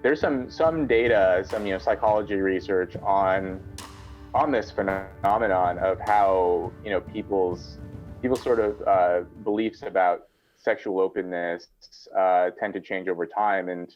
there's some data, some psychology research on this phenomenon of how people's sort of beliefs about sexual openness tend to change over time. And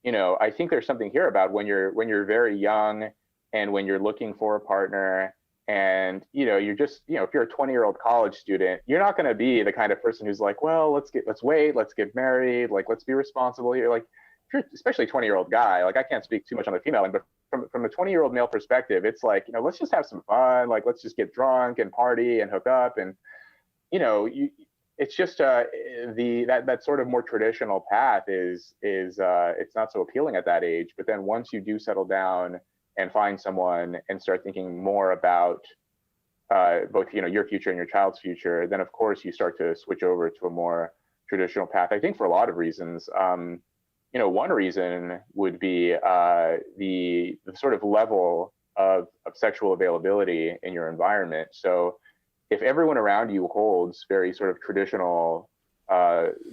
I think there's something here about when you're very young and when you're looking for a partner, and you're just if you're a 20-year-old college student, you're not going to be the kind of person who's like, well, let's wait, let's get married, like let's be responsible here. Like if you're especially a 20-year-old guy, like I can't speak too much on the female end, but from a 20-year-old male perspective, it's like, let's just have some fun, like let's just get drunk and party and hook up. And it's just that sort of more traditional path is it's not so appealing at that age. But then once you do settle down and find someone and start thinking more about both your future and your child's future, then of course you start to switch over to a more traditional path. I think for a lot of reasons. One reason would be the sort of level of sexual availability in your environment. So if everyone around you holds very sort of traditional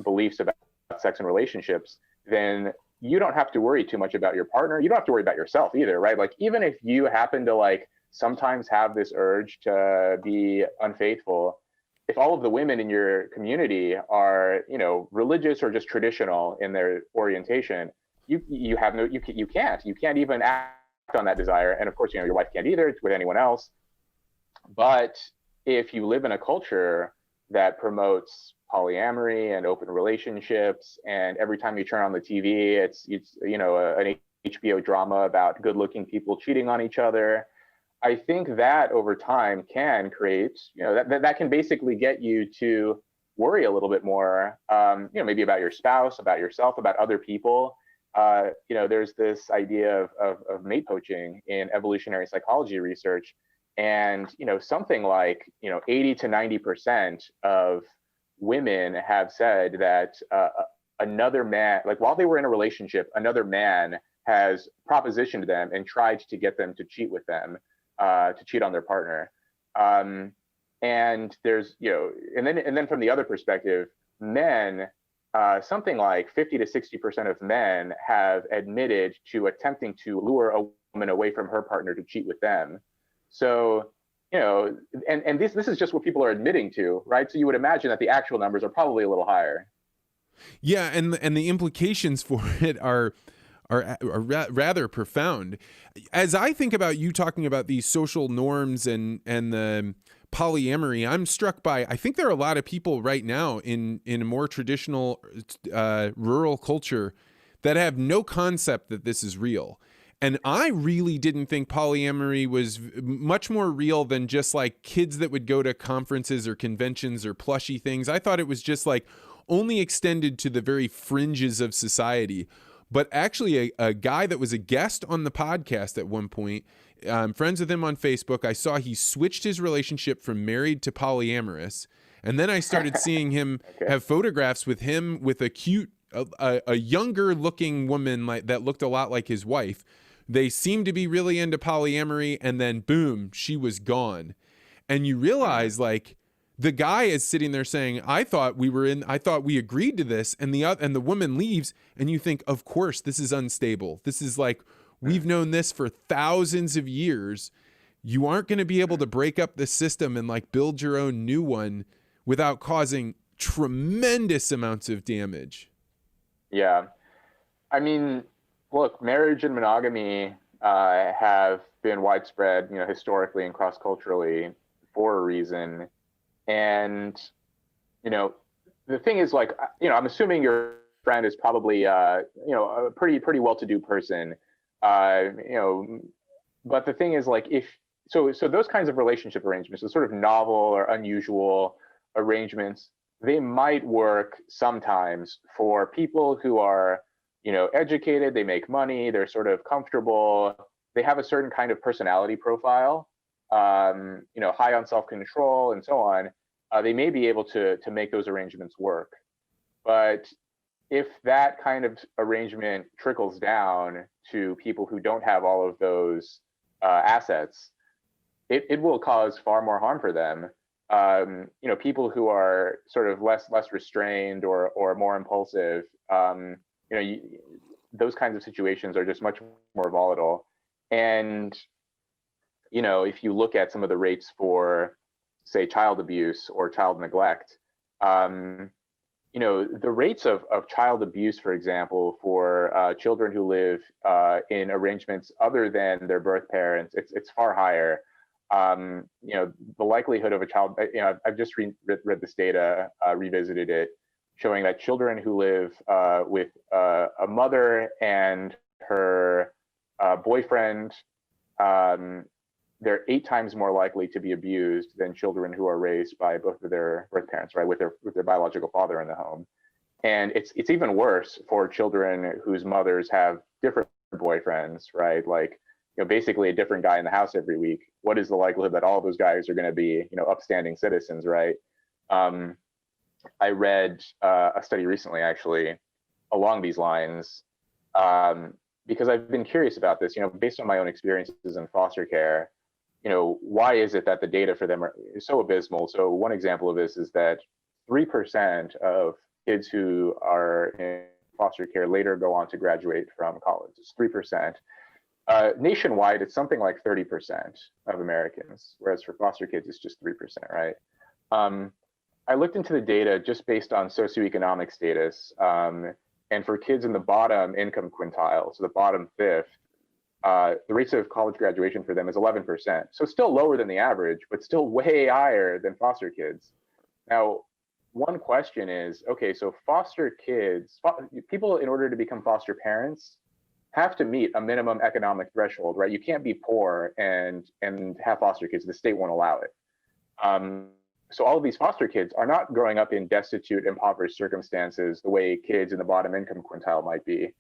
beliefs about sex and relationships, then you don't have to worry too much about your partner. You don't have to worry about yourself either, right? Like even if you happen to like sometimes have this urge to be unfaithful, if all of the women in your community are, religious or just traditional in their orientation, you can't even act on that desire. And of course, your wife can't either with anyone else. But if you live in a culture that promotes polyamory and open relationships, and every time you turn on the TV, it's an HBO drama about good-looking people cheating on each other, I think that over time can create, that can basically get you to worry a little bit more, maybe about your spouse, about yourself, about other people. There's this idea of mate poaching in evolutionary psychology research. And, something like, 80 to 90% of women have said that another man, like while they were in a relationship, another man has propositioned them and tried to get them to cheat with them. To cheat on their partner. And there's, and then from the other perspective, men, something like 50 to 60% of men have admitted to attempting to lure a woman away from her partner to cheat with them. So, and this is just what people are admitting to, right? So you would imagine that the actual numbers are probably a little higher. Yeah, and the implications for it are rather profound. As I think about you talking about these social norms and the polyamory, I'm struck by, I think there are a lot of people right now in a more traditional rural culture that have no concept that this is real. And I really didn't think polyamory was much more real than just like kids that would go to conferences or conventions or plushy things. I thought it was just like only extended to the very fringes of society. But actually, a guy that was a guest on the podcast at one point, friends with him on Facebook, I saw he switched his relationship from married to polyamorous. And then I started seeing him have photographs with him with a younger looking woman that looked a lot like his wife. They seemed to be really into polyamory, and then boom, she was gone. And you realize like the guy is sitting there saying, I thought we agreed to this, and the woman leaves, and you think, of course, this is unstable. This is like, we've known this for thousands of years. You aren't going to be able to break up the system and like build your own new one without causing tremendous amounts of damage. Yeah. I mean, look, marriage and monogamy have been widespread, historically and cross-culturally for a reason. And, the thing is like, I'm assuming your friend is probably, a pretty well-to-do person, but the thing is like, so those kinds of relationship arrangements, the sort of novel or unusual arrangements, they might work sometimes for people who are, educated, they make money, they're sort of comfortable, they have a certain kind of personality profile, high on self-control and so on. They may be able to make those arrangements work. But if that kind of arrangement trickles down to people who don't have all of those assets, it will cause far more harm for them. People who are sort of less restrained or more impulsive, those kinds of situations are just much more volatile. And, if you look at some of the rates for, say, child abuse or child neglect, the rates of child abuse, for example, for children who live in arrangements other than their birth parents, it's far higher. The likelihood of a child, I've just read this data, revisited it, showing that children who live with a mother and her boyfriend, they're 8 times more likely to be abused than children who are raised by both of their birth parents, right, with their biological father in the home. And it's even worse for children whose mothers have different boyfriends, right? Like, basically a different guy in the house every week. What is the likelihood that all of those guys are going to be, upstanding citizens, right? I read a study recently, actually, along these lines, because I've been curious about this, based on my own experiences in foster care. Why is it that the data for them is so abysmal? So one example of this is that 3% of kids who are in foster care later go on to graduate from college. It's 3%. Nationwide, it's something like 30% of Americans, whereas for foster kids, it's just 3%, right? I looked into the data just based on socioeconomic status, and for kids in the bottom income quintile, so the bottom fifth, the rates of college graduation for them is 11%. So still lower than the average, but still way higher than foster kids. Now, one question is, okay, so foster kids, people in order to become foster parents have to meet a minimum economic threshold, right? You can't be poor and have foster kids. The state won't allow it. So all of these foster kids are not growing up in destitute, impoverished circumstances the way kids in the bottom income quintile might be.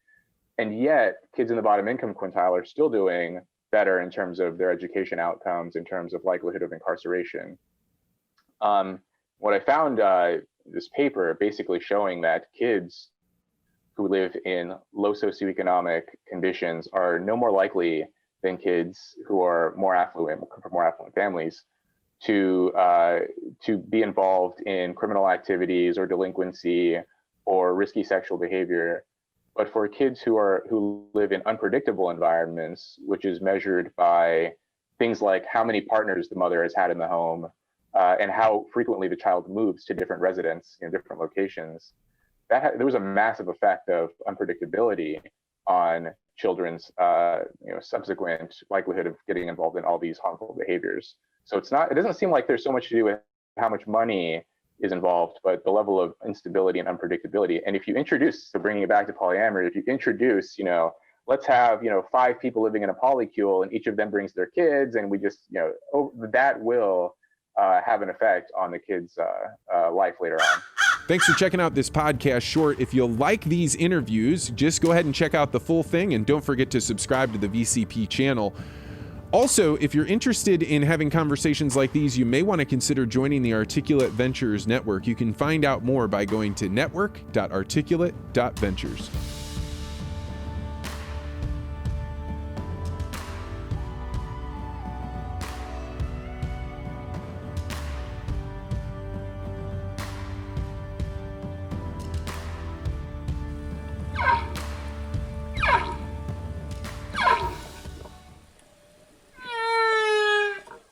And yet, kids in the bottom income quintile are still doing better in terms of their education outcomes, in terms of likelihood of incarceration. What I found, this paper basically showing that kids who live in low socioeconomic conditions are no more likely than kids who are more affluent, from more affluent families, to be involved in criminal activities or delinquency or risky sexual behavior. But for kids who live in unpredictable environments, which is measured by things like how many partners the mother has had in the home, and how frequently the child moves to different residents in different locations, there was a massive effect of unpredictability on children's subsequent likelihood of getting involved in all these harmful behaviors. So it doesn't seem like there's so much to do with how much money is involved, but the level of instability and unpredictability. And if you introduce, so bringing it back to polyamory, if you introduce, let's have, 5 people living in a polycule and each of them brings their kids, and we just, that will have an effect on the kid's life later on. Thanks for checking out this podcast short. If you like these interviews, just go ahead and check out the full thing, and don't forget to subscribe to the VCP channel. Also, if you're interested in having conversations like these, you may want to consider joining the Articulate Ventures Network. You can find out more by going to network.articulate.ventures.